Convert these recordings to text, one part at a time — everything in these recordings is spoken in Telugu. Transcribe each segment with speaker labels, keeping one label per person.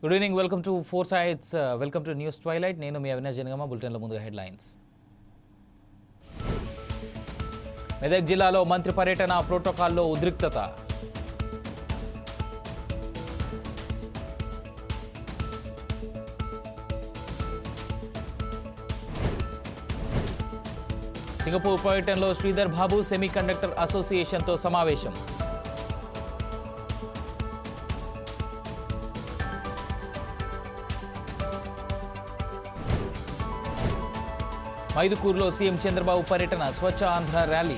Speaker 1: Good evening, welcome to four sides, welcome to news twilight. నేను మీ అవినాష్ జనగామ. బులెటిన్ల ముందుగా హెడ్లైన్స్. మెదక్ జిల్లాలో మంత్రి పర్యటన ప్రోటోకాల్లో ఉద్రిక్తత. సింగపూర్ పర్యటనలో శ్రీధర్ బాబు సెమీ కండక్టర్ అసోసియేషన్తో సమావేశం. మైదుకూరులో సీఎం చంద్రబాబు పర్యటన, స్వచ్ఛ ఆంధ్ర ర్యాలీ.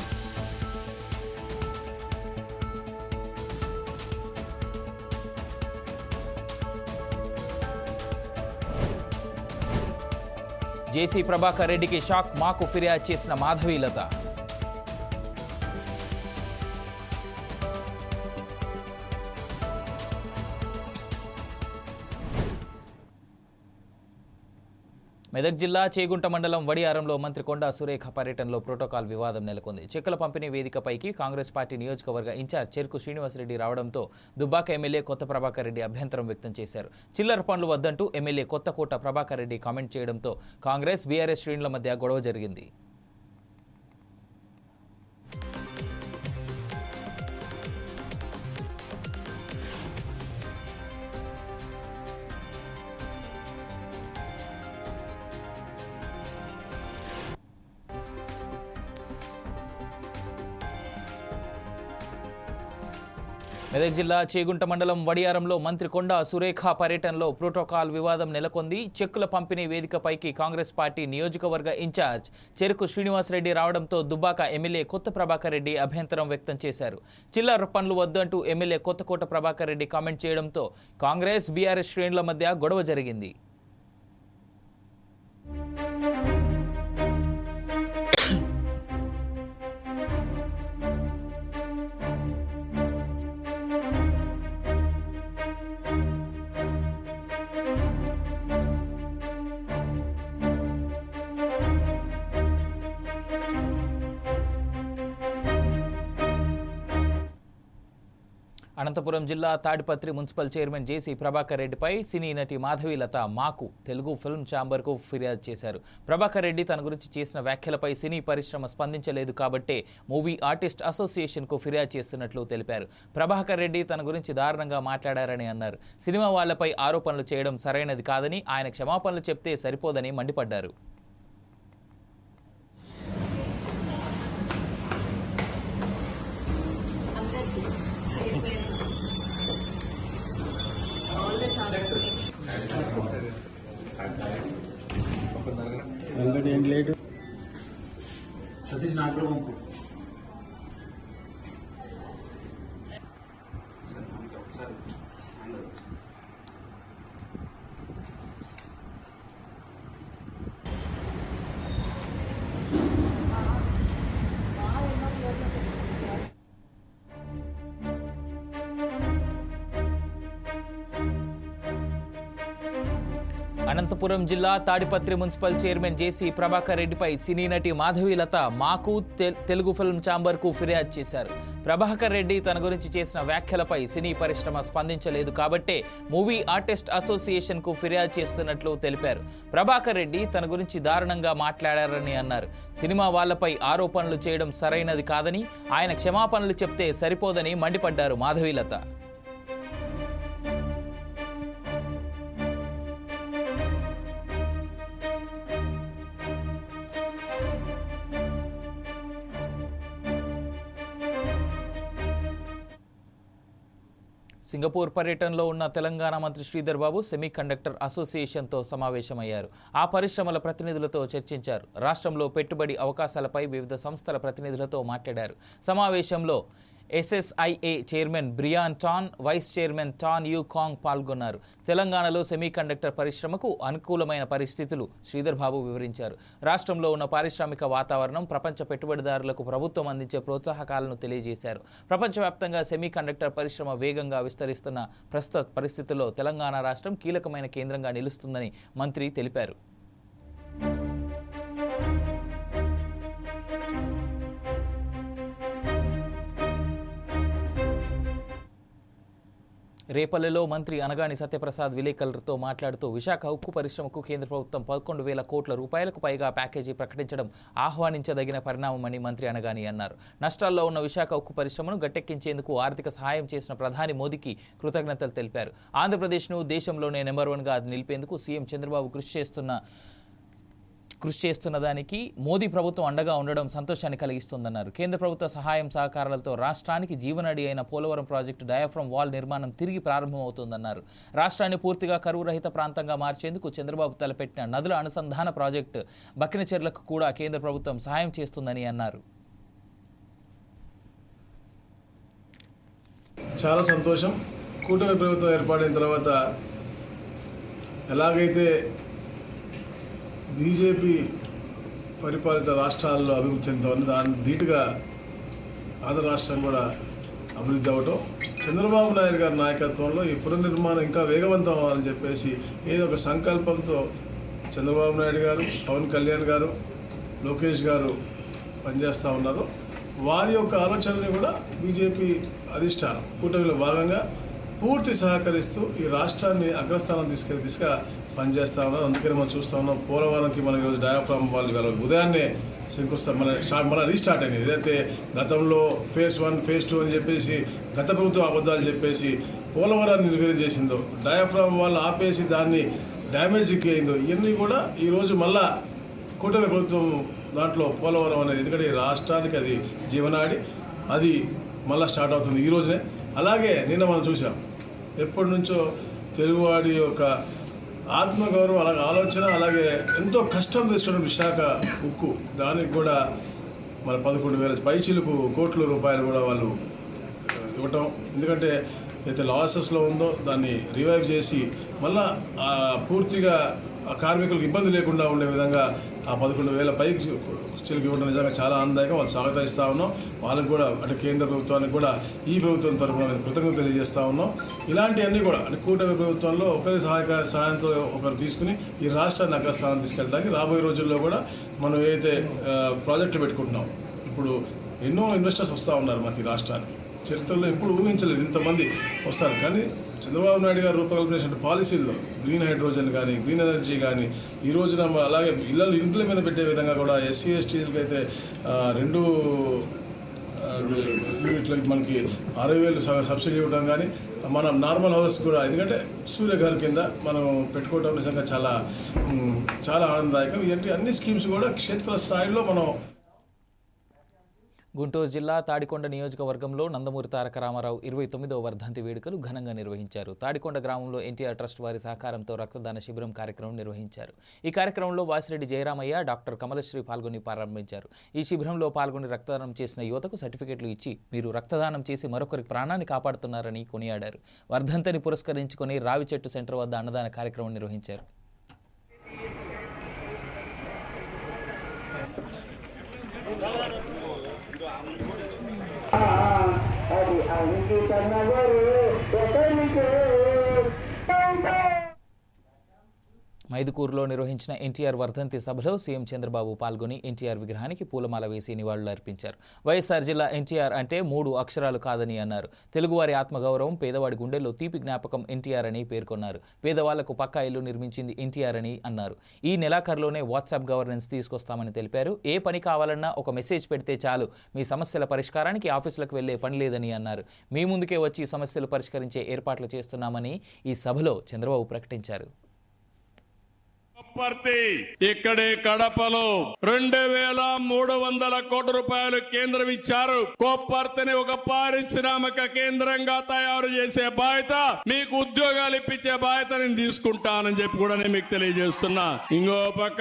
Speaker 1: జేసీ ప్రభాకర్ రెడ్డికి షాక్, మాకు ఫిర్యాదు చేసిన మాధవీలత. మెదక్ జిల్లా చేగుంట మండలం వడియారంలో మంత్రి కొండా సురేఖ పర్యటనలో ప్రోటోకాల్ వివాదం నెలకొంది. చెక్కుల పంపిణీ వేదికపైకి కాంగ్రెస్ పార్టీ నియోజకవర్గ ఇన్ఛార్జ్ చెరుకు శ్రీనివాసరెడ్డి రావడంతో దుబ్బాక ఎమ్మెల్యే కొత్త ప్రభాకర్ రెడ్డి అభ్యంతరం వ్యక్తం చేశారు. చిల్లర పనులు వద్దంటూ ఎమ్మెల్యే కొత్తకోట ప్రభాకర్ రెడ్డి కామెంట్ చేయడంతో కాంగ్రెస్ బీఆర్ఎస్ శ్రేణుల మధ్య గొడవ జరిగింది. మెదక్ జిల్లా చేగుంట మండలం వడియారంలో మంత్రి కొండా సురేఖ పర్యటనలో ప్రోటోకాల్ వివాదం నెలకొంది. చెక్కుల పంపిణీ వేదికపైకి కాంగ్రెస్ పార్టీ నియోజకవర్గ ఇన్ఛార్జ్ చెరుకు శ్రీనివాసరెడ్డి రావడంతో దుబ్బాక ఎమ్మెల్యే కొత్త ప్రభాకర్ రెడ్డి అభ్యంతరం వ్యక్తం చేశారు. చిల్లర పనులు వద్దంటూ ఎమ్మెల్యే కొత్తకోట ప్రభాకర్ రెడ్డి కామెంట్ చేయడంతో కాంగ్రెస్ బీఆర్ఎస్ శ్రేణుల మధ్య గొడవ జరిగింది. అనంతపురం జిల్లా తాడిపత్రి మున్సిపల్ చైర్మన్ జేసీ ప్రభాకర్ రెడ్డిపై సినీ నటి మాధవీలత మాకు తెలుగు ఫిల్మ్ ఛాంబర్కు ఫిర్యాదు చేశారు. ప్రభాకర్ రెడ్డి తన గురించి చేసిన వ్యాఖ్యలపై సినీ పరిశ్రమ స్పందించలేదు కాబట్టే మూవీ ఆర్టిస్ట్ అసోసియేషన్కు ఫిర్యాదు చేస్తున్నట్లు తెలిపారు. ప్రభాకర్ రెడ్డి తన గురించి దారుణంగా మాట్లాడారని అన్నారు. సినిమా వాళ్లపై ఆరోపణలు చేయడం సరైనది కాదని, ఆయన క్షమాపణలు చెప్తే సరిపోదని మండిపడ్డారు.
Speaker 2: సతీష్ నాగర్ పంపు
Speaker 1: అనంతపురం జిల్లా తాడిపత్రి మున్సిపల్ చైర్మన్ జేసీ ప్రభాకర్ రెడ్డిపై సినీ నటి మాధవీలత మాకు తెలుగు ఫిల్మ్ ఛాంబర్కు ఫిర్యాదు చేశారు. ప్రభాకర్ రెడ్డి తన గురించి చేసిన వ్యాఖ్యలపై సినీ పరిశ్రమ స్పందించలేదు కాబట్టే మూవీ ఆర్టిస్ట్ అసోసియేషన్కు ఫిర్యాదు చేస్తున్నట్లు తెలిపారు. ప్రభాకర్ రెడ్డి తన గురించి దారుణంగా మాట్లాడారని అన్నారు. సినిమా వాళ్లపై ఆరోపణలు చేయడం సరైనది కాదని, ఆయన క్షమాపణలు చెప్తే సరిపోదని మండిపడ్డారు మాధవీలత. సింగపూర్ పర్యటనలో ఉన్న తెలంగాణ మంత్రి శ్రీధర్ బాబు సెమీ కండక్టర్ అసోసియేషన్తో సమావేశమయ్యారు. ఆ పరిశ్రమల ప్రతినిధులతో చర్చించారు. రాష్ట్రంలో పెట్టుబడి అవకాశాలపై వివిధ సంస్థల ప్రతినిధులతో మాట్లాడారు. సమావేశంలో SSIA chairman Brian Tan, vice chairman Tan Yu Kang పాల్గొన్నారు. తెలంగాణలో సెమీ కండక్టర్ పరిశ్రమకు అనుకూలమైన పరిస్థితులు శ్రీధర్ బాబు వివరించారు. రాష్ట్రంలో ఉన్న పారిశ్రామిక వాతావరణం, ప్రపంచ పెట్టుబడిదారులకు ప్రభుత్వం అందించే ప్రోత్సాహకాలను తెలియజేశారు. ప్రపంచవ్యాప్తంగా సెమీ కండక్టర్ పరిశ్రమ వేగంగా విస్తరిస్తున్న ప్రస్తుత పరిస్థితుల్లో తెలంగాణ రాష్ట్రం కీలకమైన కేంద్రంగా నిలుస్తుందని మంత్రి తెలిపారు. రేపల్లెలో మంత్రి అనగాని సత్యప్రసాద్ విలేకరులతో మాట్లాడుతూ విశాఖ ఉక్కు పరిశ్రమకు కేంద్ర ప్రభుత్వం 11,000 కోట్ల రూపాయలకు పైగా ప్యాకేజీ ప్రకటించడం ఆహ్వానించదగిన పరిణామమని మంత్రి అనగాని అన్నారు. నష్టాల్లో ఉన్న విశాఖ ఉక్కు పరిశ్రమను గట్టెక్కించేందుకు ఆర్థిక సహాయం చేసిన ప్రధాని మోదీకి కృతజ్ఞతలు తెలిపారు. ఆంధ్రప్రదేశ్ను దేశంలోనే నెంబర్ 1గా నిలిపేందుకు సీఎం చంద్రబాబు కృషి చేస్తున్న దానికి మోదీ ప్రభుత్వం అండగా ఉండడం సంతోషాన్ని కలిగిస్తోందన్నారు. కేంద్ర ప్రభుత్వ సహాయం సహకారాలతో రాష్ట్రానికి జీవనడి అయిన పోలవరం ప్రాజెక్టు డయాఫ్రమ్ వాల్ నిర్మాణం తిరిగి ప్రారంభమవుతోందన్నారు. రాష్ట్రాన్ని పూర్తిగా కరువు రహిత ప్రాంతంగా మార్చేందుకు చంద్రబాబు తలపెట్టిన నదుల అనుసంధాన ప్రాజెక్టు బక్కినచెర్లకు కూడా కేంద్ర ప్రభుత్వం సహాయం చేస్తుందని అన్నారు.
Speaker 2: చాలా సంతోషం. కూటమి ప్రభుత్వం ఏర్పడిన తర్వాత ఎలాగైతే బీజేపీ పరిపాలిత రాష్ట్రాల్లో అభివృద్ధి చెందుతుంది, దాని ధీటుగా ఆంధ్ర రాష్ట్రం కూడా అభివృద్ధి అవ్వటం, చంద్రబాబు నాయుడు గారి నాయకత్వంలో ఈ పునర్నిర్మాణం ఇంకా వేగవంతం అవ్వాలని చెప్పేసి ఏదో ఒక సంకల్పంతో చంద్రబాబు నాయుడు గారు, పవన్ కళ్యాణ్ గారు, లోకేష్ గారు పనిచేస్తూ ఉన్నారు. వారి యొక్క ఆలోచనని కూడా బీజేపీ అధిష్టానం కూటమిలో భాగంగా పూర్తి సహకరిస్తూ ఈ రాష్ట్రాన్ని అగ్రస్థానం తీసుకెళ్లి దిశగా పనిచేస్తూ ఉన్నారు. అందుకని మనం చూస్తూ ఉన్నాం, పోలవరంకి మనం ఈరోజు డయాఫ్రామ్ వాళ్ళు ఉదయాన్నే శంకుస్థాపన మళ్ళీ రీస్టార్ట్ అయింది. ఏదైతే గతంలో ఫేజ్ 1, ఫేజ్ 2 అని చెప్పేసి గత ప్రభుత్వం అబద్ధాలు చెప్పేసి పోలవరాన్ని నిర్వీర్యం చేసిందో, డయాఫ్రామ్ వాళ్ళు ఆపేసి దాన్ని డ్యామేజ్కి అయిందో, ఇవన్నీ కూడా ఈరోజు మళ్ళా కూటమి ప్రభుత్వం దాంట్లో పోలవరం అనేది, ఎందుకంటే ఈ రాష్ట్రానికి అది జీవనాడి, అది మళ్ళీ స్టార్ట్ అవుతుంది ఈ రోజునే. అలాగే నిన్న మనం చూసాం, ఎప్పటి నుంచో తెలుగువాడి యొక్క ఆత్మగౌరవం, అలాగే ఆలోచన, అలాగే ఎంతో కష్టం తీసుకున్న విశాఖ ఉక్కు, దానికి కూడా మన 11,000 పైచిలుకు కోట్ల రూపాయలు కూడా వాళ్ళు ఇవ్వటం. ఎందుకంటే అయితే లాసెస్లో ఉందో దాన్ని రివైవ్ చేసి మళ్ళా పూర్తిగా ఆ కార్మికులకు ఇబ్బంది లేకుండా ఉండే విధంగా ఆ 11,000 పైకి చిలుకు ఇవ్వడం నిజంగా చాలా ఆనందదాయకం. వాళ్ళు స్వాగతిస్తూ ఉన్నాం. వాళ్ళకు కూడా అంటే కేంద్ర ప్రభుత్వానికి కూడా ఈ ప్రభుత్వం తరఫున కృతజ్ఞతలు తెలియజేస్తూ ఉన్నాం. ఇలాంటివన్నీ కూడా అంటే కూటమి ప్రభుత్వంలో ఒకరి సహాయంతో ఒకరు తీసుకుని ఈ రాష్ట్రాన్ని అగ్రస్థానం తీసుకెళ్ళడానికి రాబోయే రోజుల్లో కూడా మనం ఏదైతే ప్రాజెక్టులు పెట్టుకుంటున్నాం, ఇప్పుడు ఎన్నో ఇన్వెస్టర్స్ వస్తూ ఉన్నారు మనకి రాష్ట్రానికి. చరిత్రలో ఎప్పుడు ఊహించలేదు ఇంతమంది వస్తారు. కానీ చంద్రబాబు నాయుడు గారు రూపకల్పన చేసిన పాలసీల్లో గ్రీన్ హైడ్రోజన్ కానీ, గ్రీన్ ఎనర్జీ కానీ, ఈ రోజున అలాగే ఇంట్ల మీద పెట్టే విధంగా కూడా ఎస్సీ ఎస్టీలకి అయితే 2 యూనిట్లకి మనకి 60,000 సబ్సిడీ ఇవ్వడం కానీ, మన నార్మల్ హౌస్ కూడా, ఎందుకంటే సూర్యఘర్ కింద మనం పెట్టుకోవడం నిజంగా చాలా చాలా ఆనందదాయకం. ఇలాంటి అన్ని స్కీమ్స్ కూడా క్షేత్రస్థాయిలో మనం.
Speaker 1: గుంటూరు జిల్లా తాడికొండ నియోజకవర్గంలో నందమూరి తారక రామారావు 29వ వర్ధంతి వేడుకలు ఘనంగా నిర్వహించారు. తాడికొండ గ్రామంలో ఎన్టీఆర్ ట్రస్ట్ వారి సహకారంతో రక్తదాన శిబిరం కార్యక్రమం నిర్వహించారు. ఈ కార్యక్రమంలో వాసిరెడ్డి జయరామయ్య, డాక్టర్ కమలశ్రీ పాల్గొని ప్రారంభించారు. ఈ శిబిరంలో పాల్గొని రక్తదానం చేసిన యువతకు సర్టిఫికెట్లు ఇచ్చి మీరు రక్తదానం చేసి మరొకరి ప్రాణాన్ని కాపాడుతున్నారని కొనియాడారు. వర్ధంతిని పురస్కరించుకొని రావి చెట్టు సెంటర్ వద్ద అన్నదాన కార్యక్రమం నిర్వహించారు. మైదుకూరులో నిర్వహించిన ఎన్టీఆర్ వర్ధంతి సభలో సీఎం చంద్రబాబు పాల్గొని ఎన్టీఆర్ విగ్రహానికి పూలమాల వేసి నివాళులు అర్పించారు. వైఎస్ఆర్ జిల్లా ఎన్టీఆర్ అంటే 3 అక్షరాలు కాదని అన్నారు. తెలుగువారి ఆత్మగౌరవం, పేదవాడి గుండెల్లో తీపి జ్ఞాపకం ఎన్టీఆర్ అని పేర్కొన్నారు. పేదవాళ్లకు పక్కా ఇల్లు నిర్మించింది ఎన్టీఆర్ అని అన్నారు. ఈ నెలాఖరులోనే వాట్సాప్ గవర్నెన్స్ తీసుకొస్తామని తెలిపారు. ఏ పని కావాలన్నా ఒక మెసేజ్ పెడితే చాలు, మీ సమస్యల పరిష్కారానికి ఆఫీసులకు వెళ్లే పని లేదని అన్నారు. మీ ముందుకే వచ్చి సమస్యలు పరిష్కరించే ఏర్పాట్లు చేస్తున్నామని ఈ సభలో చంద్రబాబు ప్రకటించారు.
Speaker 3: ఇక్కడే కడపలో 2,300 కోట్ల రూపాయలు కేంద్రం ఇచ్చారు. కొప్పర్తిని ఒక పారిశ్రామిక కేంద్రంగా తయారు చేసే బాధ్యత, మీకు ఉద్యోగాలు ఇప్పించే బాధ్యత నేను తీసుకుంటానని చెప్పి కూడా నేను మీకు తెలియజేస్తున్నా. ఇంకో పక్క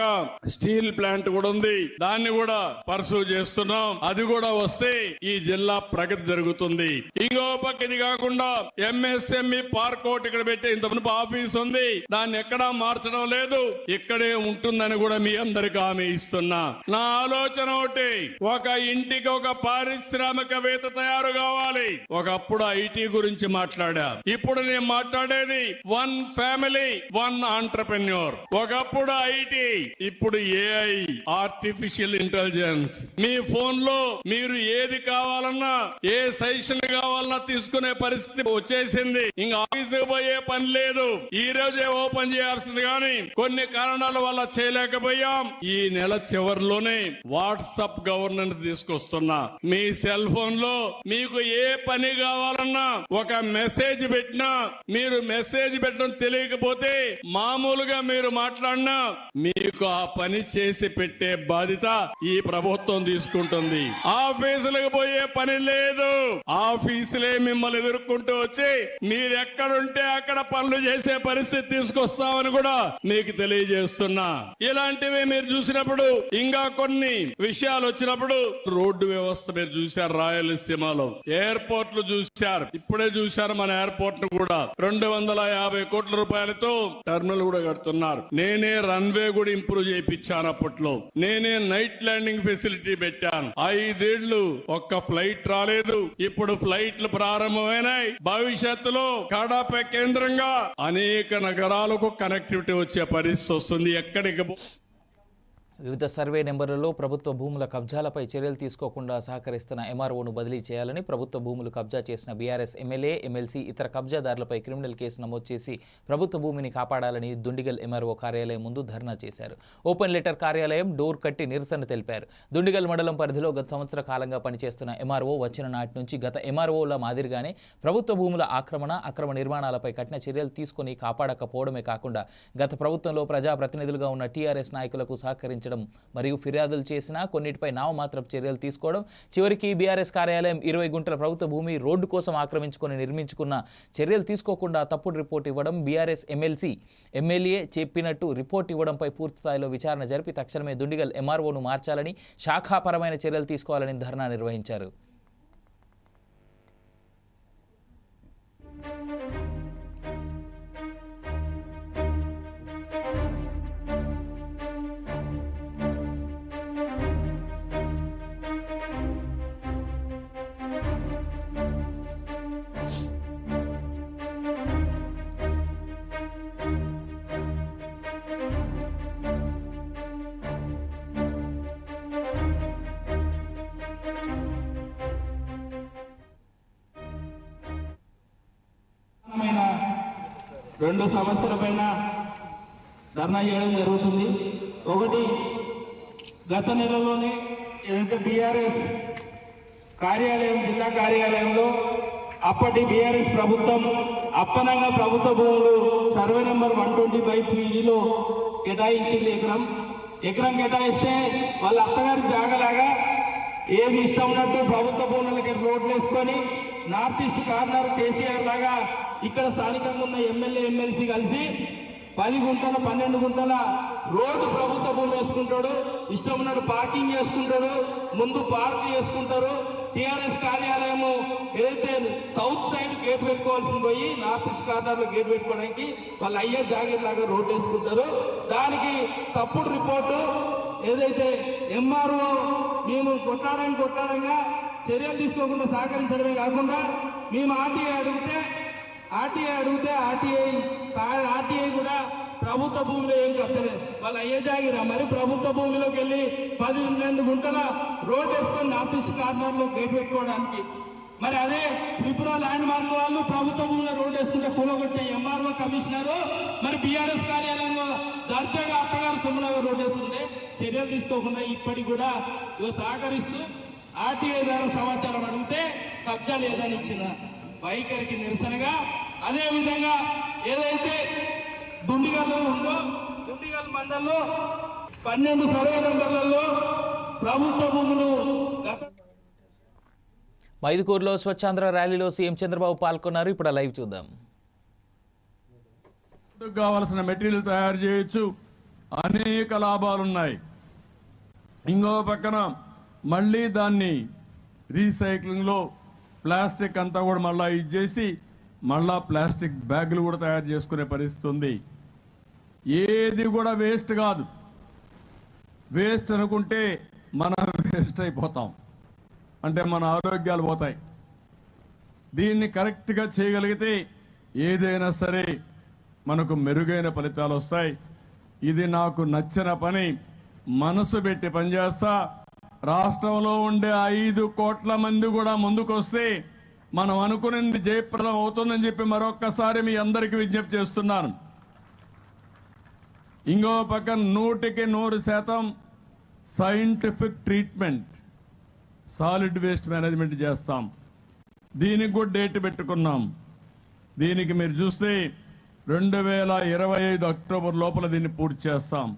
Speaker 3: స్టీల్ ప్లాంట్ కూడా ఉంది, దాన్ని కూడా పర్సూ చేస్తున్నాం. అది కూడా వస్తే ఈ జిల్లా ప్రగతి జరుగుతుంది. ఇంకో పక్క ఇది కాకుండా MSME పార్క్ ఒకటి ఇక్కడ పెట్టి ఇంత ఆఫీస్ ఉంది, దాన్ని ఎక్కడా మార్చడం లేదు. ఇక్కడే ఉంటుందని కూడా మీ అందరికి హామీ ఇస్తున్నా. నా ఆలోచన ఒకటి, ఒక ఇంటికి ఒక పారిశ్రామికవేత్త తయారు కావాలి. ఒకప్పుడు ఐటీ గురించి మాట్లాడా, ఇప్పుడు నేను మాట్లాడేది వన్ ఫ్యామిలీ వన్ ఆంటర్ప్రెన్యూర్. ఒకప్పుడు ఐటీ, ఇప్పుడు ఏఐ, ఆర్టిఫిషియల్ ఇంటెలిజెన్స్. మీ ఫోన్ లో మీరు ఏది కావాలన్నా, ఏ సజెషన్ కావాలన్నా తీసుకునే పరిస్థితి వచ్చేసింది. ఇంకా ఆఫీస్ పోయే పని లేదు. ఈ రోజే ఓపెన్ చేయాల్సింది కానీ కొన్ని కారణాల వల్ల చేయలేకపోయాం. ఈ నెల చివరిలోనే వాట్సాప్ గవర్నెన్స్ తీసుకొస్తున్నా. మీ సెల్ ఫోన్ లో మీకు ఏ పని కావాలన్నా ఒక మెసేజ్ పెట్టినా, మీరు మెసేజ్ పెట్టడం తెలియకపోతే మామూలుగా మీరు మాట్లాడినా మీకు ఆ పని చేసి పెట్టే బాధ్యత ఈ ప్రభుత్వం తీసుకుంటుంది. ఆఫీసులకు పోయే పని లేదు. ఆఫీసులే మిమ్మల్ని ఎదుర్కొంటూ వచ్చి మీరు ఎక్కడుంటే అక్కడ పనులు చేసే పరిస్థితి తీసుకొస్తామని కూడా మీకు తెలియజేస్తున్నా. ఇలాంటివి మీరు చూసినప్పుడు, ఇంకా కొన్ని విషయాలు వచ్చినప్పుడు, రోడ్డు వ్యవస్థ మీరు చూశారు, రాయలసీమలో ఎయిర్పోర్ట్లు చూశారు. ఇప్పుడే చూశారు మన ఎయిర్పోర్ట్ ను కూడా 250 కోట్ల రూపాయలతో టెర్మినల్ కూడా కడుతున్నారు. నేనే రన్వే కూడా ఇంప్రూవ్ చేయించాను. అప్పట్లో నేనే నైట్ ల్యాండింగ్ ఫెసిలిటీ పెట్టాను. 5 ఏళ్లు ఒక్క ఫ్లైట్ రాలేదు. ఇప్పుడు ఫ్లైట్లు ప్రారంభమైనాయి. భవిష్యత్తులో కడప కేంద్రంగా అనేక నగరాలకు కనెక్టివిటీ వచ్చే పరిస్థితి వస్తుంది. ఎక్కడికి
Speaker 1: వివిధ సర్వే నెంబర్లలో ప్రభుత్వ భూముల కబ్జాలపై చర్యలు తీసుకోకుండా సహకరిస్తున్న ఎంఆర్ఓను బదిలీ చేయాలని, ప్రభుత్వ భూములు కబ్జా చేసిన బీఆర్ఎస్ ఎమ్మెల్యే, ఎమ్మెల్సీ, ఇతర కబ్జాదారులపై క్రిమినల్ కేసు నమోదు చేసి ప్రభుత్వ భూమిని కాపాడాలని దుండిగల్ ఎంఆర్ఓ కార్యాలయం ముందు ధర్నా చేశారు. ఓపెన్ లెటర్ కార్యాలయం డోర్ కట్టి నిరసన తెలిపారు. దుండిగల్ మండలం పరిధిలో గత సంవత్సర కాలంగా పనిచేస్తున్న ఎంఆర్ఓ వచ్చిన నాటి నుంచి గత ఎంఆర్ఓల మాదిరిగానే ప్రభుత్వ భూముల ఆక్రమణ, అక్రమ నిర్మాణాలపై కఠిన చర్యలు తీసుకుని కాపాడకపోవడమే కాకుండా గత ప్రభుత్వంలో ప్రజాప్రతినిధులుగా ఉన్న టీఆర్ఎస్ నాయకులకు సహకరించడం మరియు ఫిర్యాదులు చేసినా కొన్నిటిపై నామమాత్రపు చర్యలు తీసుకోవడం, చివరికి బీఆర్ఎస్ కార్యాలయం 20 గుంటల ప్రభుత్వ భూమి రోడ్డు కోసం ఆక్రమించుకొని నిర్మించుకున్న చర్యలు తీసుకోకుండా తప్పుడు రిపోర్ట్ ఇవ్వడం, బీఆర్ఎస్ ఎమ్మెల్సీ, ఎమ్మెల్యే చెప్పినట్టు రిపోర్ట్ ఇవ్వడంపై పూర్తి స్థాయిలో విచారణ జరిపి తక్షణమే దుండిగల్ ఎంఆర్ఓను మార్చాలని, శాఖాపరమైన చర్యలు తీసుకోవాలని ధర్నా నిర్వహించారు.
Speaker 4: రెండు సమస్యల పైన ధర్నా చేయడం జరుగుతుంది. ఒకటి, గత నెలలోనే ఏదైతే బీఆర్ఎస్ కార్యాలయం, జిల్లా కార్యాలయంలో అప్పటి బీఆర్ఎస్ ప్రభుత్వం అప్పనంగా ప్రభుత్వ భూములు సర్వే నెంబర్ 120/3లో కేటాయించింది. ఎకరం కేటాయిస్తే వాళ్ళ అత్తగారి జాగలాగా ఏమి ఇష్టం ఉన్నట్టు ప్రభుత్వ భూములకి రోడ్లు వేసుకొని నార్త్ ఈస్ట్ కార్నర్ కేసీఆర్ లాగా ఇక్కడ స్థానికంగా ఉన్న ఎమ్మెల్యే, ఎమ్మెల్సీ కలిసి 10 గుంటల 12 గుంటల రోడ్డు ప్రభుత్వ భూమి వేసుకుంటాడు. ఇష్టం ఉన్నట్టు పార్కింగ్ చేసుకుంటాడు, ముందు పార్క్ చేసుకుంటారు. టీఆర్ఎస్ కార్యాలయము ఏదైతే సౌత్ సైడ్ గేట్ పెట్టుకోవాల్సింది పోయి నార్త్ ఈస్ట్ కార్నర్లో గేట్ పెట్టుకోవడానికి వాళ్ళు అయ్యే జాగీర్ లాగా రోడ్డు వేసుకుంటారు. దానికి తప్పుడు రిపోర్టు ఏదైతే ఎంఆర్ఓ మేము కొట్లాడంగా చర్యలు తీసుకోకుండా సహకరించడమే కాకుండా మేము ఆర్టీఐ అడిగితే ఆర్టీఐ కూడా ప్రభుత్వ భూమిలో ఏం కట్టలేదు. వాళ్ళు అయ్యే జాగిరా మరి ప్రభుత్వ భూమిలోకి వెళ్ళి 12 గుంటల రోడ్ వేసుకొని నార్త్ ఈస్ట్ కార్నర్లో గేట్ పెట్టుకోవడానికి. మరి అదే త్రిపుర ల్యాండ్ మార్క్ వాళ్ళు ప్రభుత్వ భూమిలో రోడ్ వేసుకుంటే కూలగొట్టే ఎంఆర్ఓ కమిషనరు మరి బీఆర్ఎస్ కార్యాలయంలో దర్జాగా అత్తగారు సొమ్ములాగా రోడ్ వేసుకుంటే చర్యలు తీసుకోకుండా ఇప్పటికి కూడా సహకరిస్తూ ఆర్టీఐ ద్వారా సమాచారం అడిగితే కబ్జా లేదని ఇచ్చిన వైఖరికి నిరసనగా, అదే విధంగా ఏదైతే దుండిగల్లో ఉందో దుండిగల్ మండలంలో 12 సర్వే నెంబర్లలో ప్రభుత్వ భూములు
Speaker 1: మైదుకూరులో స్వచ్ఛాంధ్ర ర్యాలీలో సీఎం చంద్రబాబు పాల్గొన్నారు. ఇప్పుడు లైవ్ చూద్దాం.
Speaker 3: కావాల్సిన మెటీరియల్ తయారు చేయొచ్చు, అనేక లాభాలున్నాయి. ఇంకో పక్కన మళ్ళీ దాన్ని రీసైక్లింగ్లో ప్లాస్టిక్ అంతా కూడా మళ్ళీ ఇచ్చేసి మళ్ళా ప్లాస్టిక్ బ్యాగులు కూడా తయారు చేసుకునే పరిస్థితి ఉంది. ఏది కూడా వేస్ట్ కాదు. వేస్ట్ అనుకుంటే మనం వేస్ట్ అయిపోతాం, అంటే మన ఆరోగ్యాలు పోతాయి. దీన్ని కరెక్ట్గా చేయగలిగితే ఏదైనా సరే మనకు మెరుగైన ఫలితాలు వస్తాయి. ఇది నాకు నచ్చిన పని, మనసు పెట్టి పనిచేస్తా. రాష్ట్రంలో ఉండే 5 కోట్ల మంది కూడా ముందుకొస్తే మనం అనుకున్నది జయప్రదం అవుతుందని చెప్పి మరొక్కసారి మీ అందరికీ విజ్ఞప్తి చేస్తున్నాను. ఇంకో పక్కన 100% scientific treatment, solid waste management చేస్తాం. దీనికి కూడా డేట్ పెట్టుకున్నాం. దీనికి మీరు చూస్తే 2025 అక్టోబర్ లోపల దీన్ని పూర్తి చేస్తాం.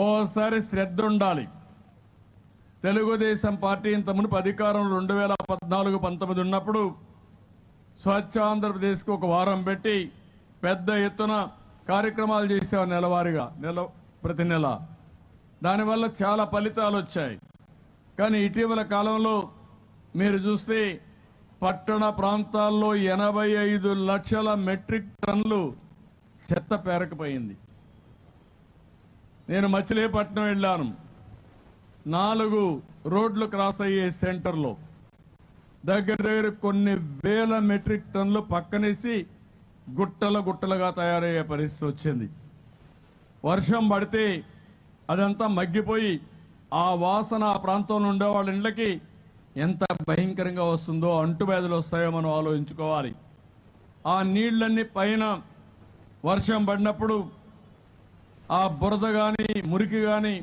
Speaker 3: ఓసారి శ్రద్ధ ఉండాలి. తెలుగుదేశం పార్టీ ఇంత మునుపు అధికారంలో 2014-19 ఉన్నప్పుడు స్వచ్ఛ ఆంధ్రప్రదేశ్కి ఒక వారం పెట్టి పెద్ద ఎత్తున కార్యక్రమాలు చేసాం, నెలవారీగా ప్రతి నెల. దానివల్ల చాలా ఫలితాలు వచ్చాయి. కానీ ఇటీవల కాలంలో మీరు చూస్తే పట్టణ ప్రాంతాల్లో 85 లక్షల మెట్రిక్ టన్నులు చెత్త పేరకపోయింది. నేను మచిలీపట్నం వెళ్ళాను. 4 రోడ్లు క్రాస్ అయ్యే సెంటర్లో దగ్గర కొన్ని వేల మెట్రిక్ టన్నులు పక్కనేసి గుట్టలుగా తయారయ్యే పరిస్థితి వచ్చింది. వర్షం పడితే అదంతా మగ్గిపోయి ఆ వాసన ఆ ప్రాంతంలో ఉండే వాళ్ళ ఇళ్ళకి ఎంత భయంకరంగా వస్తుందో, అంటువ్యాధులు వస్తాయో మనం ఆలోచించుకోవాలి. ఆ నీళ్లన్నీ పైన వర్షం పడినప్పుడు ఆ బురద కానీ మురికి కానీ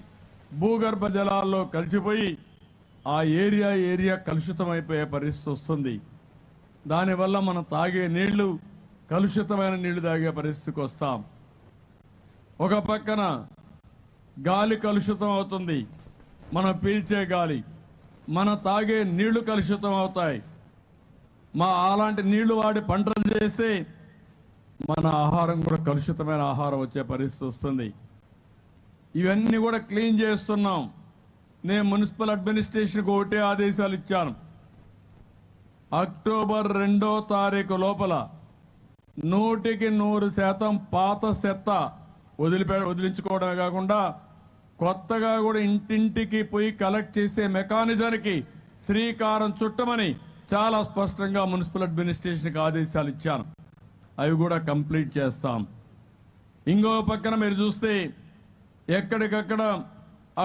Speaker 3: భూగర్భ జలాల్లో కలిసిపోయి ఆ ఏరియా కలుషితమైపోయే పరిస్థితి వస్తుంది. దానివల్ల మనం తాగే నీళ్లు కలుషితమైన నీళ్లు తాగే పరిస్థితికి వస్తాం. ఒక పక్కన గాలి కలుషితం అవుతుంది, మనం పీల్చే గాలి. మన తాగే నీళ్లు కలుషితం అవుతాయి. అలాంటి నీళ్లు వాడి పంటలు చేస్తే మన ఆహారం కూడా కలుషితమైన ఆహారం వచ్చే పరిస్థితి వస్తుంది. ఇవన్నీ కూడా క్లీన్ చేస్తున్నాం. నేను మున్సిపల్ అడ్మినిస్ట్రేషన్కి ఒకటే ఆదేశాలు ఇచ్చాను. అక్టోబర్ 2వ తారీఖు లోపల 100% పాత చెత్త వదిలించుకోవడమే కాకుండా కొత్తగా కూడా ఇంటింటికి పోయి కలెక్ట్ చేసే మెకానిజానికి శ్రీకారం చుట్టమని చాలా స్పష్టంగా మున్సిపల్ అడ్మినిస్ట్రేషన్కి ఆదేశాలు ఇచ్చాను. అవి కూడా కంప్లీట్ చేస్తాం. ఇంకో పక్కన మీరు చూస్తే ఎక్కడికక్కడ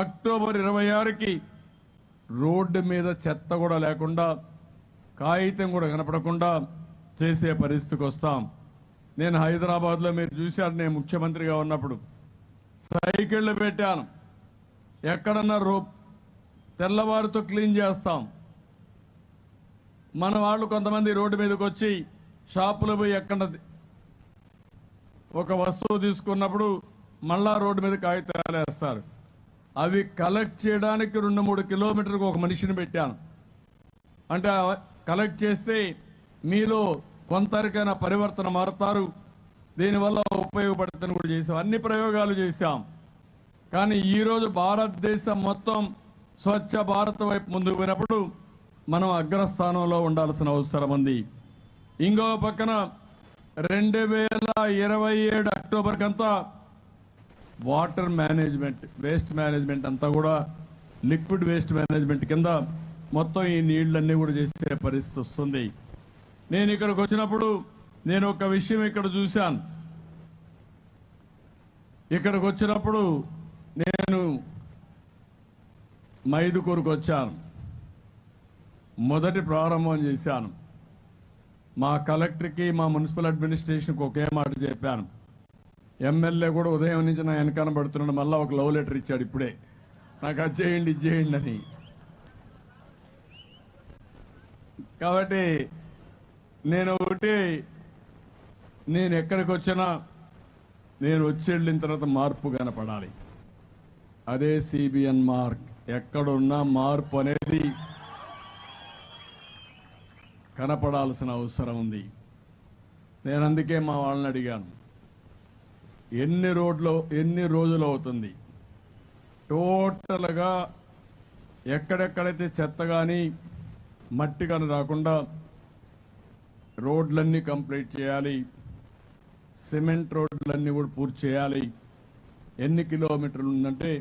Speaker 3: అక్టోబర్ 26కి రోడ్డు మీద చెత్త కూడా లేకుండా, కాగితం కూడా కనపడకుండా చేసే పరిస్థితికి వస్తాం. నేను హైదరాబాద్లో మీరు చూశారు, నేను ముఖ్యమంత్రిగా ఉన్నప్పుడు సైకిళ్లు పెట్టాను. ఎక్కడన్నా తెల్లవారితో క్లీన్ చేస్తాం. మన వాళ్ళు కొంతమంది రోడ్డు మీదకి వచ్చి షాపులు పోయి ఎక్కడ ఒక వస్తువు తీసుకున్నప్పుడు మళ్ళా రోడ్డు మీద కాగితాలు వేస్తారు. అవి కలెక్ట్ చేయడానికి 2-3 కిలోమీటర్లకు ఒక మనిషిని పెట్టాను. అంటే కలెక్ట్ చేస్తే మీలో కొంతరికైనా పరివర్తన మారుతారు, దీనివల్ల ఉపయోగపడుతుందని కూడా చేశాం. అన్ని ప్రయోగాలు చేశాం. కానీ ఈరోజు భారతదేశం మొత్తం స్వచ్ఛ భారత్ వైపు ముందుకు పోయినప్పుడు మనం అగ్రస్థానంలో ఉండాల్సిన అవసరం ఉంది. ఇంకో పక్కన 2027 అక్టోబర్ కంతా వాటర్ మేనేజ్మెంట్, వేస్ట్ మేనేజ్మెంట్ అంతా కూడా లిక్విడ్ వేస్ట్ మేనేజ్మెంట్ కింద మొత్తం ఈ నీళ్లన్నీ కూడా చేసే పరిస్థితి వస్తుంది. నేను ఇక్కడికి వచ్చినప్పుడు నేను ఒక విషయం ఇక్కడ చూశాను. ఇక్కడికి వచ్చినప్పుడు నేను మైదుకూరుకు వచ్చాను. మొదటి ప్రారంభం చేశాను. మా కలెక్టర్కి మా మున్సిపల్ అడ్మినిస్ట్రేషన్కి ఒకే మాట చెప్పాను. ఎమ్మెల్యే కూడా ఉదయం నుంచి నా వెనకాల పడుతున్నాడు, మళ్ళీ ఒక లవ్ లెటర్ ఇచ్చాడు ఇప్పుడే, నాకు అది చేయండి ఇది చేయండి అని. కాబట్టి నేను ఎక్కడికి వచ్చినా నేను వచ్చి వెళ్ళిన తర్వాత మార్పు కనపడాలి. అదే సిబిఎన్ మార్క్. ఎక్కడున్నా మార్పు అనేది కనపడాల్సిన అవసరం ఉంది. నేను అందుకే మా వాళ్ళని అడిగాను, ఎన్ని రోజులు అవుతుంది టోటల్గా ఎక్కడెక్కడైతే చెత్త కానీ మట్టి కానీ రాకుండా రోడ్లన్నీ కంప్లీట్ చేయాలి, సిమెంట్ రోడ్లన్నీ కూడా పూర్తి చేయాలి. ఎన్ని కిలోమీటర్లు ఉందంటే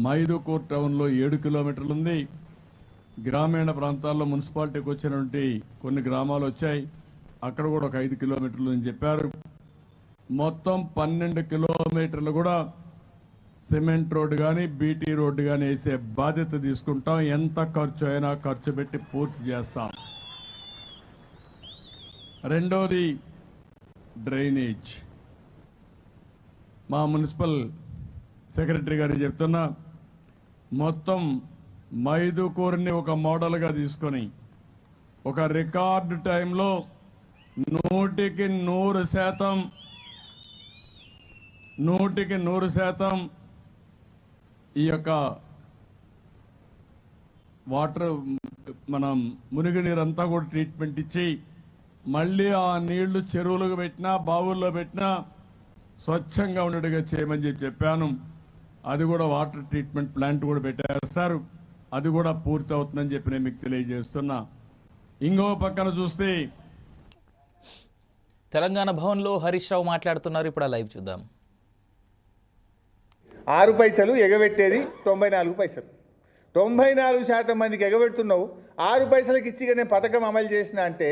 Speaker 3: మైదుకూర్ టౌన్లో 7 కిలోమీటర్లు ఉంది. గ్రామీణ ప్రాంతాల్లో మున్సిపాలిటీకి వచ్చినటువంటి కొన్ని గ్రామాలు వచ్చాయి, అక్కడ కూడా ఒక 5 కిలోమీటర్లు అని చెప్పారు. మొత్తం 12 కిలోమీటర్లు కూడా సిమెంట్ రోడ్డు కానీ బీటీ రోడ్డు కానీ వేసే బాధ్యత తీసుకుంటాం. ఎంత ఖర్చు అయినా ఖర్చు పెట్టి పూర్తి చేస్తాం. రెండోది డ్రైనేజ్. మా మున్సిపల్ సెక్రటరీ గారు చెప్తున్నా, మొత్తం మైదుకూరుని ఒక మోడల్గా తీసుకొని ఒక రికార్డు టైంలో 100% ఈ యొక్క వాటర్ మనం మునిగినీరంతా కూడా ట్రీట్మెంట్ ఇచ్చి మళ్ళీ ఆ నీళ్లు చెరువులకు పెట్టినా బావుల్లో పెట్టినా స్వచ్ఛంగా ఉండేట్టుగా చేయమని చెప్పాను. అది కూడా వాటర్ ట్రీట్మెంట్ ప్లాంట్ కూడా పెట్టేస్తారు. అది కూడా పూర్తి అవుతుందని చెప్పి నేను మీకు తెలియజేస్తున్నా. ఇంకో పక్కన చూస్తే
Speaker 1: తెలంగాణ భవన్లో హరీష్ రావు మాట్లాడుతున్నారు. ఇప్పుడు ఆ లైవ్ చూద్దాం.
Speaker 5: 6 పైసలు ఎగబెట్టేది 94 పైసలు. 94% మందికి ఎగబెడుతున్నావు. 6 పైసలకి ఇచ్చిగా నేను పథకం అమలు చేసిన అంటే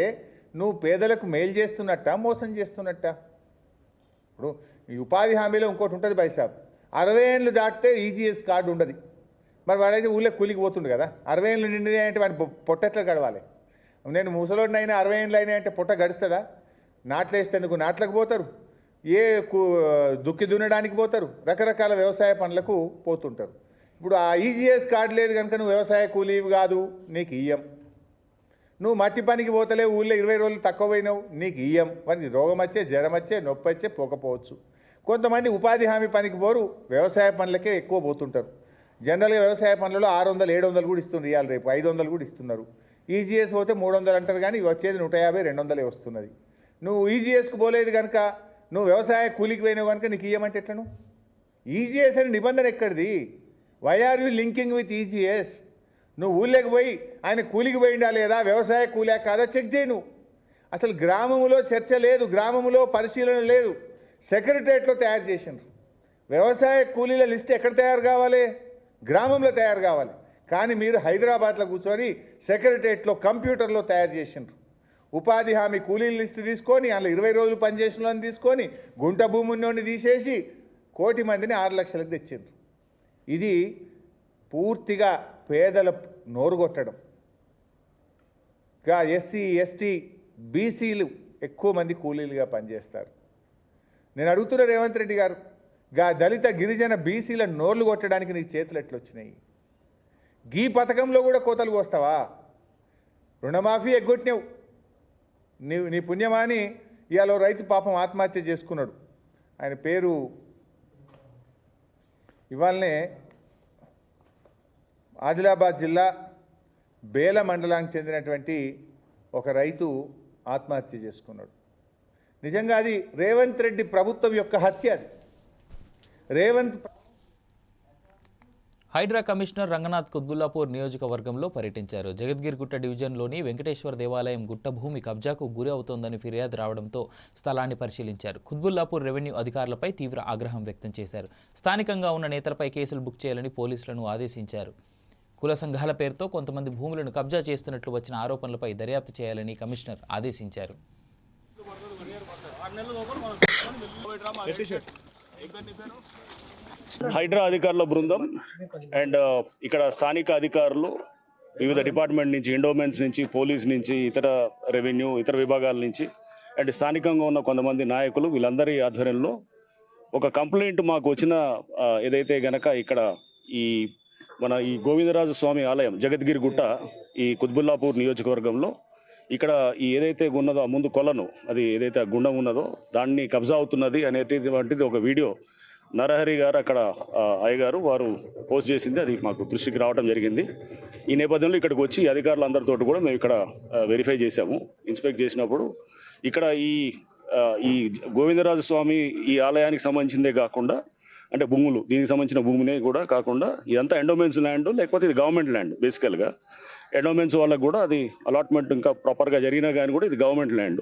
Speaker 5: నువ్వు పేదలకు మేలు చేస్తున్నట్ట, మోసం చేస్తున్నట్ట? ఇప్పుడు ఈ ఉపాధి హామీలో ఇంకోటి ఉంటుంది బైసాబ్, 60 ఏళ్ళు దాటితే ఈజీఎస్ కార్డు ఉండదు. మరి వాడైతే ఊళ్ళో కూలికి పోతుండు కదా. 60 ఏళ్ళు నిండినాయి అంటే వాడి పొట్ట ఎట్లా గడవాలి? నేను ముసలోడినైనా 60 ఏళ్ళు అయినా అంటే పొట్ట గడుస్తుందా? నాట్లు వేస్తేందుకు నాట్లకు పోతారు, దుక్కి దున్నడానికి పోతారు, రకరకాల వ్యవసాయ పనులకు పోతుంటారు. ఇప్పుడు ఆ ఈజీఎస్ కార్డు లేదు కనుక నువ్వు వ్యవసాయ కూలీవి కాదు, నీకు ఇయ్యం. నువ్వు మట్టి పనికి పోతలే, ఊళ్ళో 20 రోజులు తక్కువ పోయినావు, నీకు ఇయ్యం. వారికి రోగం వచ్చే, జ్వరం వచ్చే, నొప్పి వచ్చే పోకపోవచ్చు. కొంతమంది ఉపాధి హామీ పనికి పోరు, వ్యవసాయ పనులకే ఎక్కువ పోతుంటారు. జనరల్గా వ్యవసాయ పనులలో 600, 700 కూడా ఇస్తున్నారు. ఇవాళ రేపు 500 కూడా ఇస్తున్నారు. ఈజీఎస్ పోతే 300 అంటారు, కానీ వచ్చేది 150, 200 వస్తున్నది. నువ్వు ఈజీఎస్కు పోలేదు కనుక, నువ్వు వ్యవసాయ కూలికి పోయినావు కనుక నీకు ఇయ్యమంటే ఎట్లను? ఈజీఎస్ అని నిబంధన ఎక్కడిది? Why are you linking with EGS? నువ్వు ఊళ్ళోకి పోయి ఆయన కూలికి పోయిండా లేదా, వ్యవసాయ కూలా కాదా చెక్ చేయి. నువ్వు అసలు గ్రామంలో చర్చ లేదు, గ్రామంలో పరిశీలన లేదు, సెక్రటరియట్లో తయారు చేసినారు. వ్యవసాయ కూలీల లిస్ట్ ఎక్కడ తయారు కావాలి? గ్రామంలో తయారు కావాలి. కానీ మీరు హైదరాబాద్లో కూర్చొని సెక్రటరియట్లో కంప్యూటర్లో తయారు చేసినారు. ఉపాధి హామీ కూలీల లిస్టు తీసుకొని అందులో 20 రోజులు పనిచేసిన వాళ్ళని తీసుకొని గుంట భూమి ఉన్నోడిని తీసేసి 1 కోటి మందిని 6 లక్షలకు తెచ్చిండ్రు. ఇది పూర్తిగా పేదల నోరు కొట్టడం. ఎస్సీ, ఎస్టీ, బీసీలు ఎక్కువ మంది కూలీలుగా పనిచేస్తారు. నేను అడుగుతున్న రేవంత్ రెడ్డి గారు, దళిత గిరిజన బీసీల నోర్లు కొట్టడానికి నీకు చేతులు ఎట్లొచ్చినాయి? గీ పథకంలో కూడా కోతలు కోస్తావా? రుణమాఫీ ఎగ్గొట్టినావు. నీ పుణ్యమాని ఇవాళ రైతు పాపం ఆత్మహత్య చేసుకున్నాడు. ఆయన పేరు ఇవాళనే ఆదిలాబాద్ జిల్లా బేల మండలానికి చెందినటువంటి ఒక రైతు ఆత్మహత్య చేసుకున్నాడు. నిజంగా అది రేవంత్ రెడ్డి ప్రభుత్వం యొక్క హత్య. అది
Speaker 1: హైడ్రా కమిషనర్ రంగనాథ్ కుత్బుల్లాపూర్ నియోజకవర్గంలో పర్యటించారు. జగద్గిరిగుట్ట డివిజన్లోని వెంకటేశ్వర దేవాలయం గుట్ట భూమి కబ్జాకు గురి అవుతోందని ఫిర్యాదు రావడంతో స్థలాన్ని పరిశీలించారు. కుత్బుల్లాపూర్ రెవెన్యూ అధికారులపై తీవ్ర ఆగ్రహం వ్యక్తం చేశారు. స్థానికంగా ఉన్న నేతలపై కేసులు బుక్ చేయాలని పోలీసులను ఆదేశించారు. కుల సంఘాల పేరుతో కొంతమంది భూములను కబ్జా చేస్తున్నట్లు వచ్చిన ఆరోపణలపై దర్యాప్తు చేయాలని కమిషనర్ ఆదేశించారు.
Speaker 6: హైడ్రా అధికారుల బృందం అండ్ ఇక్కడ స్థానిక అధికారులు వివిధ డిపార్ట్మెంట్ నుంచి, ఎండోమెంట్స్ నుంచి, పోలీస్ నుంచి, ఇతర రెవెన్యూ, ఇతర విభాగాల నుంచి అండ్ స్థానికంగా ఉన్న కొంతమంది నాయకులు, వీళ్ళందరి ఆధ్వర్యంలో ఒక కంప్లైంట్ మాకు వచ్చిన ఏదైతే గనక ఇక్కడ ఈ గోవిందరాజు స్వామి ఆలయం జగద్గిరిగుట్ట ఈ కుత్బుల్లాపూర్ నియోజకవర్గంలో ఇక్కడ ఈ ఏదైతే ఉన్నదో ముందు కొలను, అది ఏదైతే గుండం ఉన్నదో దాన్ని కబ్జా అవుతున్నది అనేటువంటిది ఒక వీడియో నరహరి గారు అక్కడ అయ్యగారు వారు పోస్ట్ చేసింది, అది మాకు దృష్టికి రావడం జరిగింది. ఈ నేపథ్యంలో ఇక్కడికి వచ్చి అధికారులందరితో కూడా మేము ఇక్కడ వెరిఫై చేశాము. ఇన్స్పెక్ట్ చేసినప్పుడు ఇక్కడ ఈ గోవిందరాజు స్వామి ఈ ఆలయానికి సంబంధించిందే కాకుండా, అంటే భూములు, దీనికి సంబంధించిన భూమినే కూడా కాకుండా ఇదంతా ఎండోమెంట్స్ ల్యాండ్, లేకపోతే ఇది గవర్నమెంట్ ల్యాండ్. బేసికల్గా ఎండోమెంట్స్ వాళ్ళకు కూడా అది అలాట్మెంట్ ఇంకా ప్రాపర్గా జరిగినా కానీ కూడా ఇది గవర్నమెంట్ ల్యాండ్.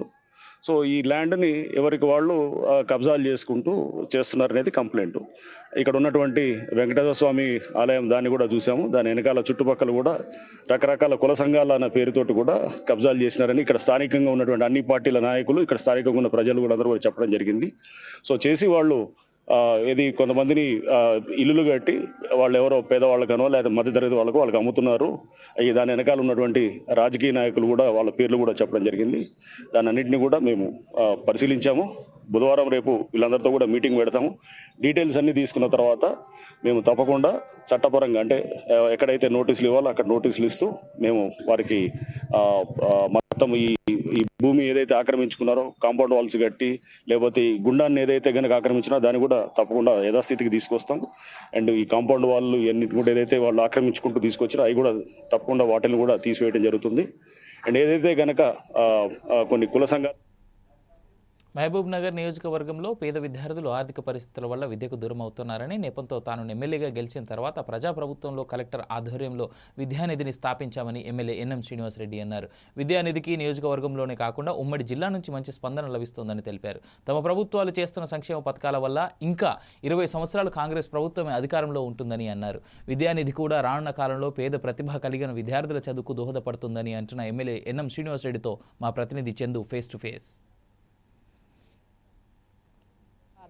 Speaker 6: సో ఈ ల్యాండ్ని ఎవరికి వాళ్ళు కబ్జాలు చేసుకుంటూ చేస్తున్నారనేది కంప్లైంట్. ఇక్కడ ఉన్నటువంటి వెంకటేశ్వర స్వామి ఆలయం దాన్ని కూడా చూసాము. దాని వెనకాల చుట్టుపక్కల కూడా రకరకాల కుల సంఘాల అన్న పేరుతోటి కూడా కబ్జాలు చేసినారని ఇక్కడ స్థానికంగా ఉన్నటువంటి అన్ని పార్టీల నాయకులు, ఇక్కడ స్థానికంగా ఉన్న ప్రజలు కూడా అందరూ కూడా చెప్పడం జరిగింది. సో చేసి వాళ్ళు ఇది కొంతమందిని ఇల్లులు కట్టి వాళ్ళు ఎవరో పేదవాళ్ళకనో లేదా మధ్యతరగతి వాళ్ళకి అమ్ముతున్నారు. దాని వెనకాల ఉన్నటువంటి రాజకీయ నాయకులు కూడా వాళ్ళ పేర్లు కూడా చెప్పడం జరిగింది. దాని అన్నింటినీ కూడా మేము పరిశీలించాము. బుధవారం రేపు వీళ్ళందరితో కూడా మీటింగ్ పెడతాము. డీటెయిల్స్ అన్నీ తీసుకున్న తర్వాత మేము తప్పకుండా చట్టపరంగా అంటే ఎక్కడైతే నోటీసులు ఇవ్వాలో అక్కడ నోటీసులు ఇస్తూ మేము వారికి మొత్తం ఈ భూమి ఏదైతే ఆక్రమించుకున్నారో కాంపౌండ్ వాల్స్ కట్టి లేకపోతే ఈ గుండాన్ని ఏదైతే కనుక ఆక్రమించినా దాన్ని కూడా తప్పకుండా యథాస్థితికి తీసుకొస్తాం. అండ్ ఈ కాంపౌండ్ వాళ్ళు ఎన్నిటి కూడా ఏదైతే వాళ్ళు ఆక్రమించుకుంటూ తీసుకొచ్చారో అవి కూడా తప్పకుండా వాటిని కూడా తీసివేయడం జరుగుతుంది. అండ్ ఏదైతే కనుక కొన్ని కుల సంఘాలు
Speaker 1: మహబూబ్ నగర్ నియోజకవర్గంలో పేద విద్యార్థులు ఆర్థిక పరిస్థితుల వల్ల విద్యకు దూరం అవుతున్నారని నెపంతో తాను ఎమ్మెల్యేగా గెలిచిన తర్వాత ప్రజాప్రభుత్వంలో కలెక్టర్ ఆధ్వర్యంలో విద్యానిధిని స్థాపించామని ఎమ్మెల్యే ఎన్ఎం శ్రీనివాసరెడ్డి అన్నారు. విద్యానిధికి నియోజకవర్గంలోనే కాకుండా ఉమ్మడి జిల్లా నుంచి మంచి స్పందన లభిస్తోందని తెలిపారు. తమ ప్రభుత్వాలు చేస్తున్న సంక్షేమ పథకాల వల్ల ఇంకా 20 సంవత్సరాలు కాంగ్రెస్ ప్రభుత్వమే అధికారంలో ఉంటుందని అన్నారు. విద్యానిధి కూడా రానున్న కాలంలో పేద ప్రతిభ కలిగిన విద్యార్థుల చదువుకు దోహదపడుతుందని అంటున్న ఎమ్మెల్యే ఎన్ఎం శ్రీనివాసరెడ్డితో మా ప్రతినిధి చందు ఫేస్ టు ఫేస్.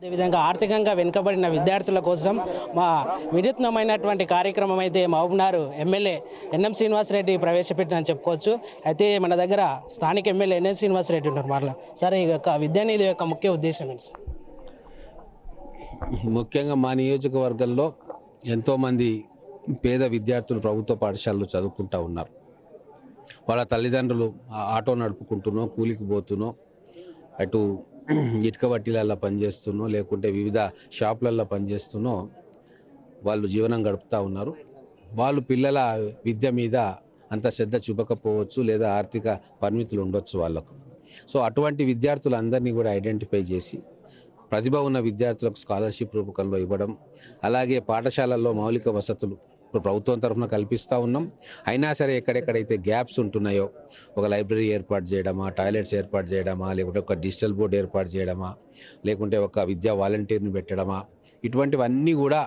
Speaker 7: అదేవిధంగా ఆర్థికంగా వెనుకబడిన విద్యార్థుల కోసం మా వినూత్నమైనటువంటి కార్యక్రమం అయితే మహబూబ్నగర్ ఎమ్మెల్యే ఎన్ఎం శ్రీనివాసరెడ్డి ప్రవేశపెట్టినని చెప్పుకోవచ్చు. అయితే మన దగ్గర స్థానిక ఎమ్మెల్యే ఎన్ఎం శ్రీనివాసరెడ్డి ఉన్నారు. మరలా సార్, ఈ యొక్క విద్యానిధి యొక్క ముఖ్య ఉద్దేశం ఏంటి సార్?
Speaker 8: ముఖ్యంగా మా నియోజకవర్గంలో ఎంతోమంది పేద విద్యార్థులు ప్రభుత్వ పాఠశాలలో చదువుకుంటూ ఉన్నారు. వాళ్ళ తల్లిదండ్రులు ఆటో నడుపుకుంటున్నో కూలికి పోతున్నో అటు ఇటుక బట్టీలల్లో పనిచేస్తున్నో లేకుంటే వివిధ షాపులల్లో పనిచేస్తున్నో వాళ్ళు జీవనం గడుపుతూ ఉన్నారు. వాళ్ళు పిల్లల విద్య మీద అంత శ్రద్ధ చూపకపోవచ్చు లేదా ఆర్థిక పరిమితులు ఉండొచ్చు వాళ్ళకు. సో అటువంటి విద్యార్థులందరినీ కూడా ఐడెంటిఫై చేసి ప్రతిభ ఉన్న విద్యార్థులకు స్కాలర్షిప్ రూపకంలో ఇవ్వడం, అలాగే పాఠశాలల్లో మౌలిక వసతులు ఇప్పుడు ప్రభుత్వం తరఫున కల్పిస్తూ ఉన్నాం. అయినా సరే ఎక్కడెక్కడైతే గ్యాప్స్ ఉంటున్నాయో ఒక లైబ్రరీ ఏర్పాటు చేయడమా, టాయిలెట్స్ ఏర్పాటు చేయడమా, లేకుంటే ఒక డిజిటల్ బోర్డు ఏర్పాటు చేయడమా, లేకుంటే ఒక విద్యా వాలంటీర్ని పెట్టడమా, ఇటువంటివన్నీ కూడా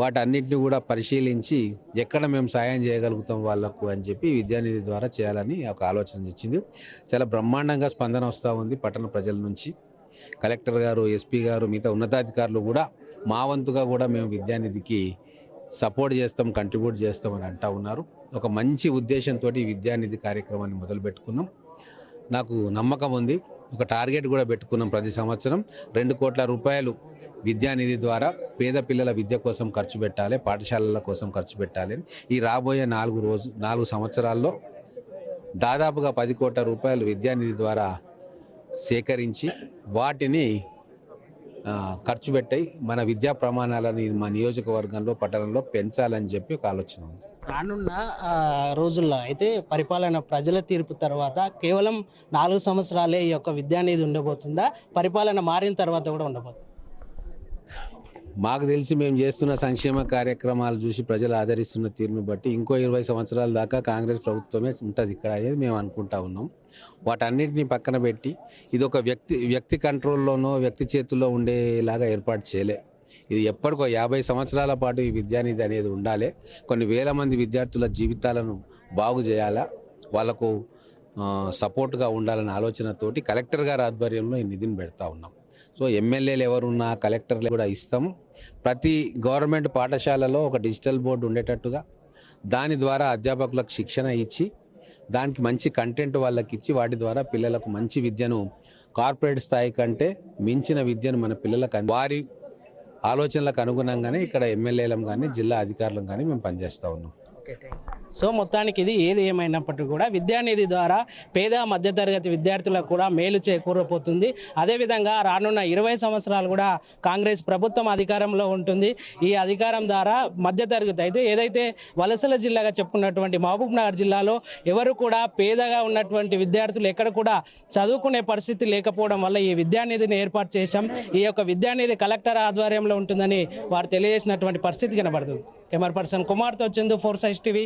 Speaker 8: వాటన్నిటిని కూడా పరిశీలించి ఎక్కడ మేము సాయం చేయగలుగుతాం వాళ్ళకు అని చెప్పి విద్యానిధి ద్వారా చేయాలని ఒక ఆలోచన ఇచ్చింది. చాలా బ్రహ్మాండంగా స్పందన వస్తూ ఉంది పట్టణ ప్రజల నుంచి. కలెక్టర్ గారు, ఎస్పీ గారు, మిగతా ఉన్నతాధికారులు కూడా మా వంతుగా కూడా మేము విద్యానిధికి సపోర్ట్ చేస్తాం, కంట్రిబ్యూట్ చేస్తామని అంటూ ఉన్నారు. ఒక మంచి ఉద్దేశంతో ఈ విద్యానిధి కార్యక్రమాన్ని మొదలుపెట్టుకున్నాం. నాకు నమ్మకం ఉంది. ఒక టార్గెట్ కూడా పెట్టుకున్నాం. ప్రతి సంవత్సరం 2 కోట్ల రూపాయలు విద్యానిధి ద్వారా పేద పిల్లల విద్య కోసం ఖర్చు పెట్టాలి, పాఠశాలల కోసం ఖర్చు పెట్టాలి. ఈ రాబోయే 4 సంవత్సరాల్లో దాదాపుగా 10 కోట్ల రూపాయలు విద్యానిధి ద్వారా సేకరించి వాటిని ఖర్చు పెట్టాయి మన విద్యా ప్రమాణాలని మా నియోజకవర్గంలో పట్టణంలో పెంచాలని చెప్పి ఒక ఆలోచన ఉంది.
Speaker 7: రానున్న రోజుల్లో అయితే పరిపాలన ప్రజల తీర్పు తర్వాత కేవలం 4 సంవత్సరాలే ఈ యొక్క విద్యానిధి ఉండబోతుందా? పరిపాలన మారిన తర్వాత కూడా ఉండబోతుందా?
Speaker 8: మాకు తెలిసి మేము చేస్తున్న సంక్షేమ కార్యక్రమాలు చూసి ప్రజలు ఆదరిస్తున్న తీరును బట్టి ఇంకో 20 సంవత్సరాల దాకా కాంగ్రెస్ ప్రభుత్వమే ఉంటుంది ఇక్కడ అనేది మేము అనుకుంటా ఉన్నాం. వాటన్నిటిని పక్కన పెట్టి ఇది ఒక వ్యక్తి కంట్రోల్లోనో వ్యక్తి చేతుల్లో ఉండేలాగా ఏర్పాటు చేయలే. ఇది ఎప్పటికో 50 సంవత్సరాల పాటు ఈ విద్యానిధి అనేది ఉండాలి. కొన్ని వేల మంది విద్యార్థుల జీవితాలను బాగు చేయాలా, వాళ్లకు సపోర్ట్గా ఉండాలనే ఆలోచనతోటి కలెక్టర్ గారి ఆధ్వర్యంలో ఈ నిధిని పెడతా ఉన్నాం. సో ఎమ్మెల్యేలు ఎవరున్నా కలెక్టర్లు కూడా ఇస్తాము. ప్రతి గవర్నమెంట్ పాఠశాలలో ఒక డిజిటల్ బోర్డు ఉండేటట్టుగా దాని ద్వారా అధ్యాపకులకు శిక్షణ ఇచ్చి దానికి మంచి కంటెంట్ వాళ్ళకి ఇచ్చి వాటి ద్వారా పిల్లలకు మంచి విద్యను కార్పొరేట్ స్థాయి కంటే మించిన విద్యను మన పిల్లలకు వారి ఆలోచనలకు అనుగుణంగానే ఇక్కడ ఎమ్మెల్యేలం కానీ జిల్లా అధికారులం కానీ మేము పనిచేస్తూ ఉన్నాం.
Speaker 7: సో మొత్తానికి ఇది ఏది ఏమైనప్పటికీ కూడా విద్యానిధి ద్వారా పేద మధ్యతరగతి విద్యార్థులకు కూడా మేలు చేకూరపోతుంది. అదేవిధంగా రానున్న 20 సంవత్సరాలు కూడా కాంగ్రెస్ ప్రభుత్వం అధికారంలో ఉంటుంది. ఈ అధికారం ద్వారా మధ్యతరగతి అయితే ఏదైతే వలసల జిల్లాగా చెప్పుకున్నటువంటి మహబూబ్నగర్ జిల్లాలో ఎవరు కూడా పేదగా ఉన్నటువంటి విద్యార్థులు ఎక్కడ కూడా చదువుకునే పరిస్థితి లేకపోవడం వల్ల ఈ విద్యానిధిని ఏర్పాటు చేశాం. ఈ యొక్క విద్యానిధి కలెక్టర్ ఆధ్వర్యంలో ఉంటుందని వారు తెలియజేసినటువంటి పరిస్థితి కనబడుతుంది. కెమెరా పర్సన్ కుమార్తో చందు, 4 సైజ్ టీవీ.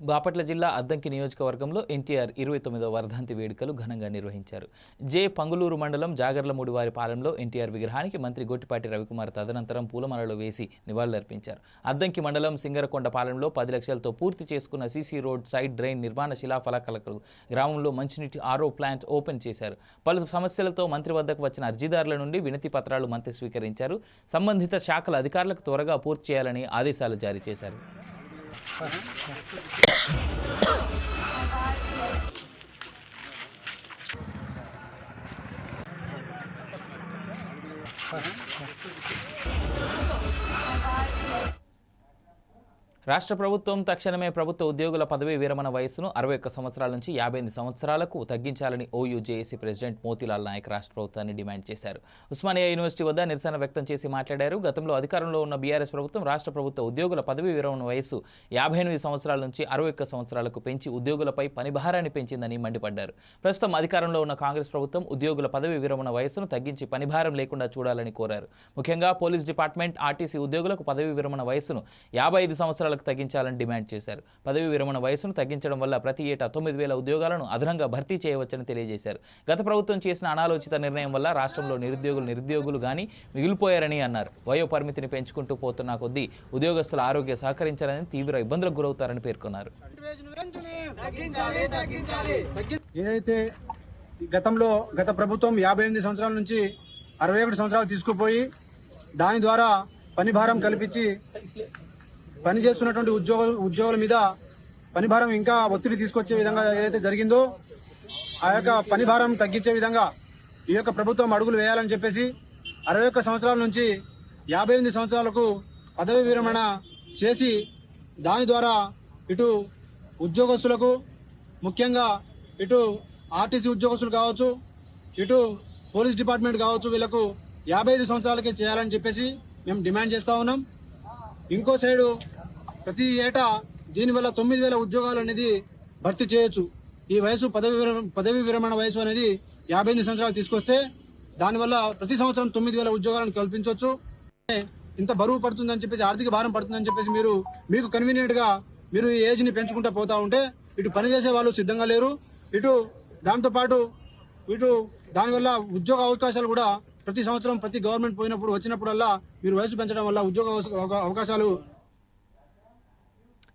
Speaker 1: బాపట్ల జిల్లా అద్దంకి నియోజకవర్గంలో ఎన్టీఆర్ 29వ వర్ధంతి వేడుకలు ఘనంగా నిర్వహించారు. జే పంగులూరు మండలం జాగర్లమూడివారి పాలెంలో ఎన్టీఆర్ విగ్రహానికి మంత్రి గొట్టిపాటి రవికుమార్ తదనంతరం పూలమాలలు వేసి నివాళులర్పించారు. అద్దంకి మండలం సింగరకొండ పాలెంలో 10 లక్షలతో పూర్తి చేసుకున్న సీసీ రోడ్ సైడ్ డ్రైన్ నిర్మాణ శిలాఫలకాలకు గ్రామంలో మంచినీటి ఆర్ఓ ప్లాంట్ ఓపెన్ చేశారు. పలు సమస్యలతో మంత్రి వద్దకు వచ్చిన అర్జీదారుల నుండి వినతి పత్రాలు మంత్రి స్వీకరించారు. సంబంధిత శాఖల అధికారులకు త్వరగా పూర్తి చేయాలని ఆదేశాలు జారీ చేశారు. రాష్ట్ర ప్రభుత్వం తక్షణమే ప్రభుత్వ ఉద్యోగుల పదవీ విరమణ వయస్సును 61 సంవత్సరాల నుంచి 58 సంవత్సరాలకు తగ్గించాలని ఓయూజేఏసీ ప్రెసిడెంట్ మోతీలాల్ నాయక్ రాష్ట్ర ప్రభుత్వాన్ని డిమాండ్ చేశారు. ఉస్మానియా యూనివర్సిటీ వద్ద నిరసన వ్యక్తం చేసి మాట్లాడారు. గతంలో అధికారంలో ఉన్న బీఆర్ఎస్ ప్రభుత్వం రాష్ట్ర ప్రభుత్వ ఉద్యోగుల పదవీ విరమణ వయస్సు 58 సంవత్సరాల నుంచి 61 సంవత్సరాలకు పెంచి ఉద్యోగులపై పనిభారాన్ని పెంచిందని మండిపడ్డారు. ప్రస్తుతం అధికారంలో ఉన్న కాంగ్రెస్ ప్రభుత్వం ఉద్యోగుల పదవీ విరమణ వయస్సును తగ్గించి పనిభారం లేకుండా చూడాలని కోరారు. ముఖ్యంగా పోలీస్ డిపార్ట్మెంట్, ఆర్టీసీ ఉద్యోగులకు పదవీ విరమణ వయస్సును 55 సంవత్సరాలకు తగ్గించాలని డిమాండ్ చేశారు. పదవి విరమణ వయసును తగ్గించడం వల్ల ప్రతి ఏటా 9,000 ఉద్యోగాలను అదనంగా భర్తీ చేయవచ్చని తెలియజేశారు. గత ప్రభుత్వం చేసిన అనాలోచిత నిర్ణయం వల్ల రాష్ట్రంలో నిరుద్యోగులు గాని మిగిలిపోయారని అన్నారు. వయో పరిమితిని పెంచుకుంటూ పోతున్న కొద్దీ ఉద్యోగస్తుల ఆరోగ్య సహకరించాలని తీవ్ర ఇబ్బందులకు గురవుతారని పేర్కొన్నారు.
Speaker 9: ఏదైతే గత ప్రభుత్వం 58 సంవత్సరాల నుంచి 61 సంవత్సరాలు తీసుకుపోయి దాని ద్వారా పని భారం కల్పించి పని చేస్తున్నటువంటి ఉద్యోగుల మీద పని భారం ఇంకా ఒత్తిడి తీసుకొచ్చే విధంగా ఏదైతే జరిగిందో ఆ యొక్క పని భారం తగ్గించే విధంగా ఈ యొక్క ప్రభుత్వం అడుగులు వేయాలని చెప్పేసి 61 సంవత్సరాల నుంచి 58 సంవత్సరాలకు పదవి విరమణ చేసి దాని ద్వారా ఇటు ఉద్యోగస్తులకు, ముఖ్యంగా ఇటు ఆర్టీసీ ఉద్యోగస్తులు కావచ్చు, ఇటు పోలీస్ డిపార్ట్మెంట్ కావచ్చు, వీళ్ళకు 55 సంవత్సరాలకే చేయాలని చెప్పేసి మేము డిమాండ్ చేస్తూ ఉన్నాం. ఇంకో సైడు ప్రతి ఏటా దీనివల్ల 9,000 ఉద్యోగాలు అనేది భర్తీ చేయొచ్చు. ఈ వయసు పదవి విరమణ వయసు అనేది 58 సంవత్సరాలు తీసుకొస్తే దానివల్ల ప్రతి సంవత్సరం 9,000 ఉద్యోగాలను కల్పించవచ్చు. ఇంత బరువు పడుతుందని చెప్పేసి, ఆర్థిక భారం పడుతుందని చెప్పేసి మీకు కన్వీనియంట్గా మీరు ఈ ఏజ్ని పెంచుకుంటూ పోతూ ఉంటే ఇటు పనిచేసే వాళ్ళు సిద్ధంగా లేరు. ఇటు దాంతోపాటు దానివల్ల ఉద్యోగ అవకాశాలు కూడా ప్రతి సంవత్సరం ప్రతి గవర్నమెంట్ వచ్చినప్పుడల్లా మీరు వయసు పెంచడం వల్ల ఉద్యోగ అవకాశాలు.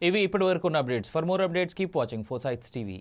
Speaker 1: ఇవి ఇప్పటి వరకు ఉన్న updates. For more updates keep watching Foresights TV.